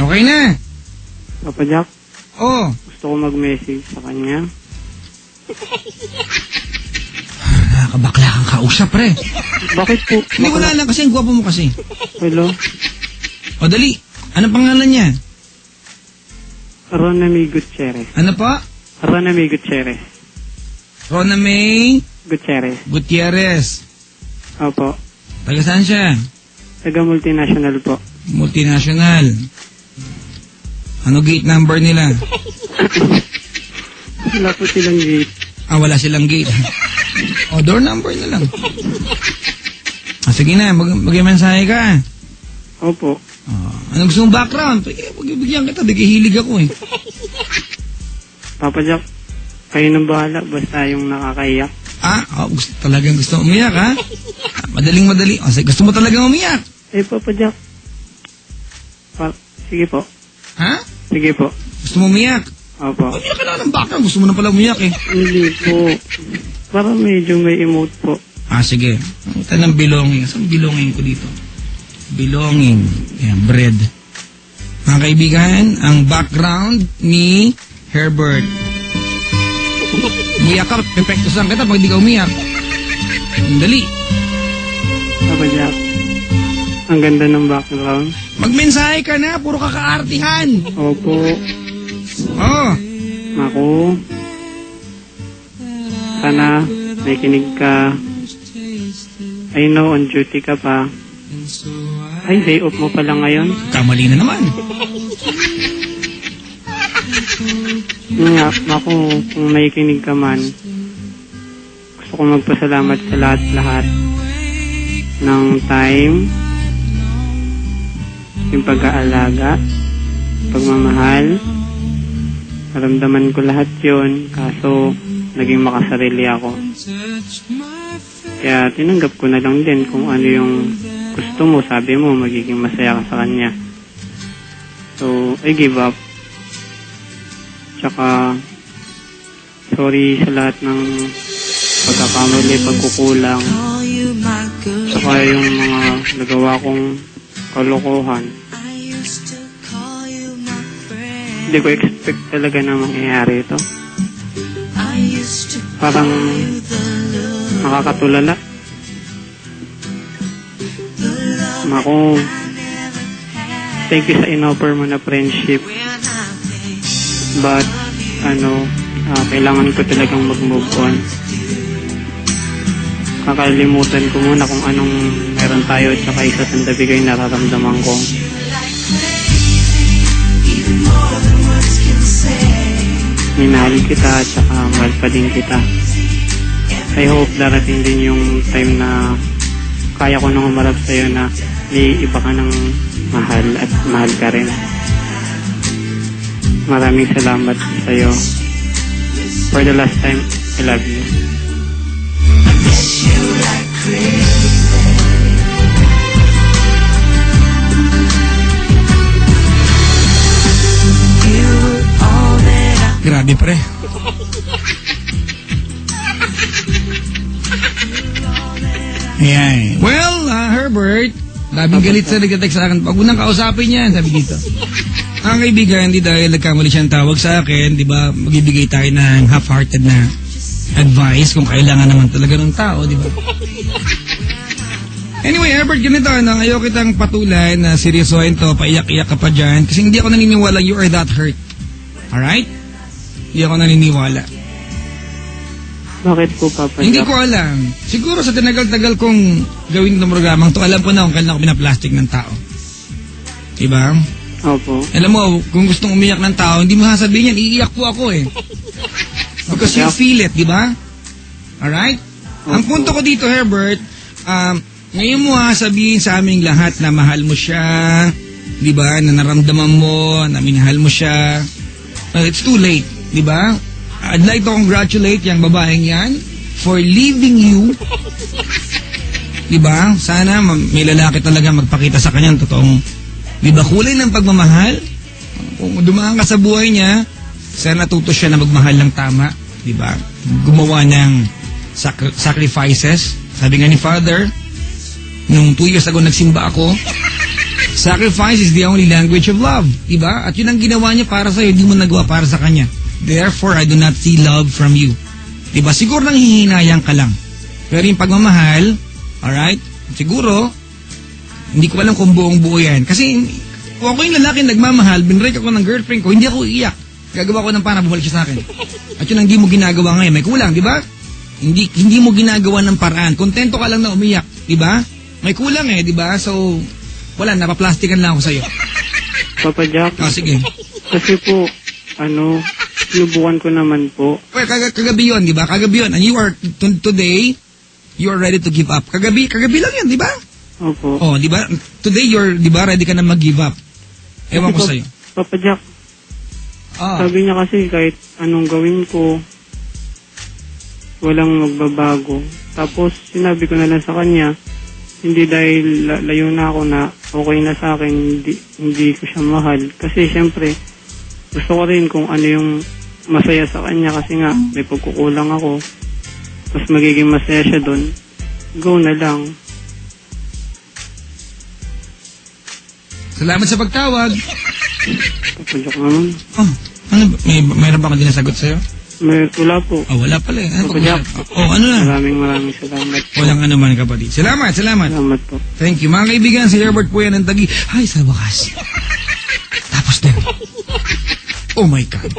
Okay na. Papa Jack, Oh. gusto ko mag-message sa kanya. Nakakabakla kang kausap, pre. Bakit po? Hindi, wala lang kasi. Ang gwapo mo kasi. Hello? O, dali. Anong pangalan niya? Ronami Gutierrez. Ano pa? Ronami Gutierrez. Rona May Gutierrez. Gutierrez. Opo. Taga saan siya? Taga multinational po. Multinational. Ano gate number nila? Wala po silang gate. Wala silang gate. O, door number na lang. Sige na, mag-mensahe ka. Opo. Ano gusto mong background? Bigyan kita, hilig ako eh. Papa Jack, kayo nang bahala, basta yung nakakaiyak. Talagang gusto umiyak, ha? Madaling-madali. Gusto mo talagang umiyak? Papa Jack. Sige po. Ha? Sige po. Gusto mo umiyak? Opo. Umiyak ka na ng background. Gusto mo na pala umiyak eh. Hindi po. Parang medyo may emote po. Sige. Ito ng belonging. Saan belonging ko dito? Belonging. Yan, bread. Mga kaibigan, ang background ni Herbert. Umiyak ka, perfecto saan kita pag di ka umiyak. Dali. Papa Jack, ang ganda ng background. Magmensahe ka na, puro kakaartihan. Opo. Ako, sana may kinig ka. I know on duty ka pa. Ay, day off mo pala ngayon. Kamali na naman. Ako, kung may kinig ka man, gusto ko magpasalamat sa lahat-lahat ng time, yung pag-aalaga, pagmamahal. Naramdaman ko lahat yun, kaso naging makasarili ako. Kaya tinanggap ko na lang din kung ano yung gusto mo, sabi mo, magiging masaya ka sa kanya. So, I give up. Tsaka, sorry sa lahat ng pagkakamali, pagkukulang. Tsaka yung mga nagawa kong kalokohan. Hindi ko expect talaga na mangyayari ito. Parang nakakatulala. Ako, thank you sa inoffer mo na friendship. But, kailangan ko talagang mag-move on. Kakalimutan ko muna kung anong meron tayo at saka isa sa bigay nararamdaman ko. Minahal kita at saka mahal pa din kita. I hope darating din yung time na kaya ko nang umarap sa'yo na may iba ka ng mahal at mahal ka rin. Maraming salamat sa'yo. For the last time, I love you. Grabe, pre. Ayan. Well, Herbert, labing galit sa nagtatext sa akin. Pag unang kausapin yan, sabi dito. Ang kaibigan, hindi dahil nagkamali siyang tawag sa akin, di ba, magbibigay tayo ng half-hearted na advice kung kailangan naman talaga ng tao, di ba? Anyway, Herbert, ganito, ayaw kitang patulan na seryosohin to, paiyak-iyak ka pa dyan, kasi hindi ako naniniwala you are that hurt. Alright? Hindi ako naniniwala. Bakit po, Papa? Hindi ko alam. Siguro sa tinagal-tagal kong gawin ng programang to, alam ko na kung kailan ako pinaplastic ng tao. Diba? Opo. Alam mo, kung gustong umiyak ng tao, hindi mo sasabihin yan, iiyak po ako eh. Because you feel it, diba? Alright? Opo. Ang punto ko dito, Herbert, ngayon mo sabihin sa aming lahat na mahal mo siya, diba? Na naramdaman mo, na minahal mo siya. Well, it's too late, diba? I'd like to congratulate yung babaeng yan for leaving you. Diba? Sana may lalaki talaga magpakita sa kanya totoong, diba, kulay ng pagmamahal. Kung dumaan ka sa buhay niya, sana natuto siya na magmahal ng tama. Diba? Gumawa ng sacrifices. Sabi nga ni Father, nung 2 years ago nagsimba ako, Sacrifice is the only language of love. Diba? At yun ang ginawa niya para sa'yo, hindi mo nagawa para sa kanya. Therefore, I do not see love from you. Diba? Siguro nang hihinayang ka lang. Pero yung pagmamahal, alright, siguro, hindi ko alam kung buong buo yan. Kasi, kung ako yung lalaki nagmamahal, binrek ako ng girlfriend ko, hindi ako iiyak. Gagawa ko ng para bumalik siya sa akin. At yun ang hindi mo ginagawa ngayon. May kulang, di ba? Hindi mo ginagawa ng paraan. Kontento ka lang na umiyak, di ba? May kulang di ba? So, wala, napaplastikan lang ako sa'yo. Papa Jack. Sige. Kasi po, sinubukan ko naman po. Well, kagabi yun, di ba? Kagabi yun. And you are, today, you are ready to give up. Kagabi lang yun, di ba? Opo. Oh, di ba? Today, di ba, ready ka na mag-give up. Ewan ko sa'yo. Papa Jack, sabi niya kasi kahit anong gawin ko, walang magbabago. Tapos, sinabi ko na lang sa kanya, hindi dahil layo na ako na okay na sa akin, hindi ko siya mahal. Kasi, syempre, gusto ko rin kung ano yung masaya sa kanya kasi nga, may pagkukulang ako. Tapos, magiging masaya siya doon. Go na lang. Salamat sa pagtawag. Papadyak naman. Mayroon ba akong dinasagot sa'yo? Wala po. Wala pala Papadyak. Ano na? Maraming salamat. Walang ano man, kapatid. Salamat. Salamat po. Thank you. Mga kaibigan, si Herbert po yan ng Taguig. Ay, sa wakas. Tapos din. Oh my God.